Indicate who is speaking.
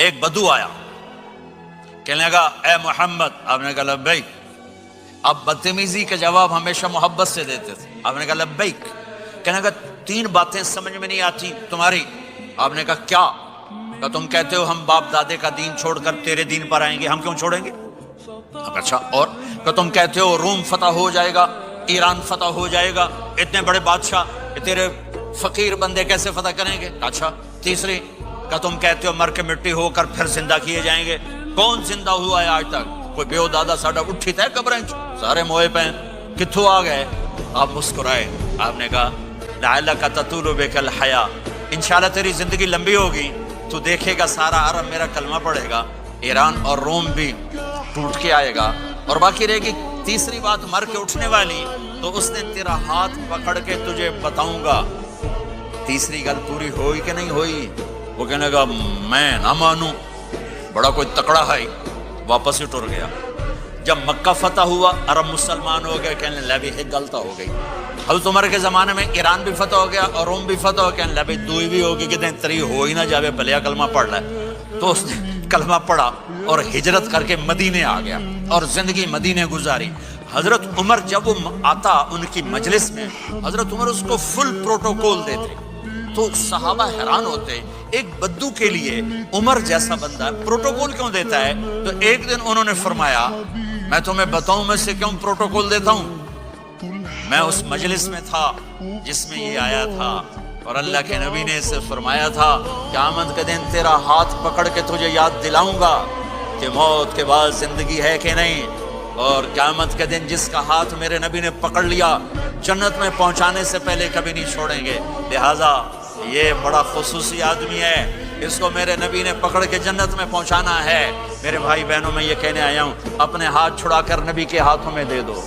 Speaker 1: ایک بدو آیا، کہنے لگا اے محمد، آپ نے کہا لبیک۔ آپ بدتمیزی کا جواب ہمیشہ محبت سے دیتے تھے، آپ نے کہا لبیک۔ کہنے لگا 3 باتیں سمجھ میں نہیں آتی تمہاری۔ آپ نے کہا کیا؟ کہ تم کہتے ہو ہم باپ دادے کا دین چھوڑ کر تیرے دین پر آئیں گے، ہم کیوں چھوڑیں گے؟ اچھا، اور کہ تم کہتے ہو روم فتح ہو جائے گا، ایران فتح ہو جائے گا، اتنے بڑے بادشاہ تیرے فقیر بندے کیسے فتح کریں گے؟ اچھا، تیسری کہ تم کہتے ہو مر کے مٹی ہو کر پھر زندہ کیے جائیں گے۔ کون زندہ ہوا ہے آج تک؟ کوئی بیو دادا ساڈا اٹھی تھے قبریں سارے موئے پہ کتھوں آ گئے؟ آپ مسکرائے، آپ نے کہا لعلک تطول بک الحیا، انشاءاللہ تیری زندگی لمبی ہوگی، تو دیکھے گا سارا عرب میرا کلمہ پڑھے گا، ایران اور روم بھی ٹوٹ کے آئے گا، اور باقی رہے گی تیسری بات مر کے اٹھنے والی، تو اس نے تیرا ہاتھ پکڑ کے تجھے بتاؤں گا۔ تیسری گل پوری ہوئی کہ نہیں ہوئی؟ وہ کہنے لگا میں نہ مانوں، بڑا کوئی تکڑا ہے، واپس ہی ٹر گیا۔ جب مکہ فتح ہوا، عرب مسلمان ہو گئے، کہنے لگے ایک غلطہ ہو گئی۔ حضرت عمر کے زمانے میں ایران بھی فتح ہو گیا اور روم بھی فتح ہو گیا، کہنے لگے دوئی بھی ہوگی کہ تری ہو ہی نہ جاوے، پلیا کلمہ پڑھ لے۔ تو اس نے کلمہ پڑھا اور ہجرت کر کے مدینے آ گیا اور زندگی مدینے گزاری۔ حضرت عمر جب وہ آتا ان کی مجلس میں، حضرت عمر اس کو فل پروٹوکول دیتے، تو صحابہ حیران ہوتے، ایک بدو کے لیے عمر جیسا بندہ پروٹوکول کیوں دیتا ہے؟ تو ایک دن انہوں نے فرمایا میں تمہیں بتاؤں میں سے کیوں پروٹوکول دیتا ہوں؟ میں اس مجلس میں تھا جس میں یہ آیا تھا، اور اللہ کے نبی نے اسے فرمایا تھا قیامت کے دن تیرا ہاتھ پکڑ کے تجھے یاد دلاؤں گا کہ موت کے بعد زندگی ہے کہ نہیں، اور قیامت کے دن جس کا ہاتھ میرے نبی نے پکڑ لیا جنت میں پہنچانے سے پہلے کبھی نہیں چھوڑیں گے۔ لہٰذا یہ بڑا خصوصی آدمی ہے، اس کو میرے نبی نے پکڑ کے جنت میں پہنچانا ہے۔ میرے بھائی بہنوں میں یہ کہنے آیا ہوں، اپنے ہاتھ چھڑا کر نبی کے ہاتھوں میں دے دو۔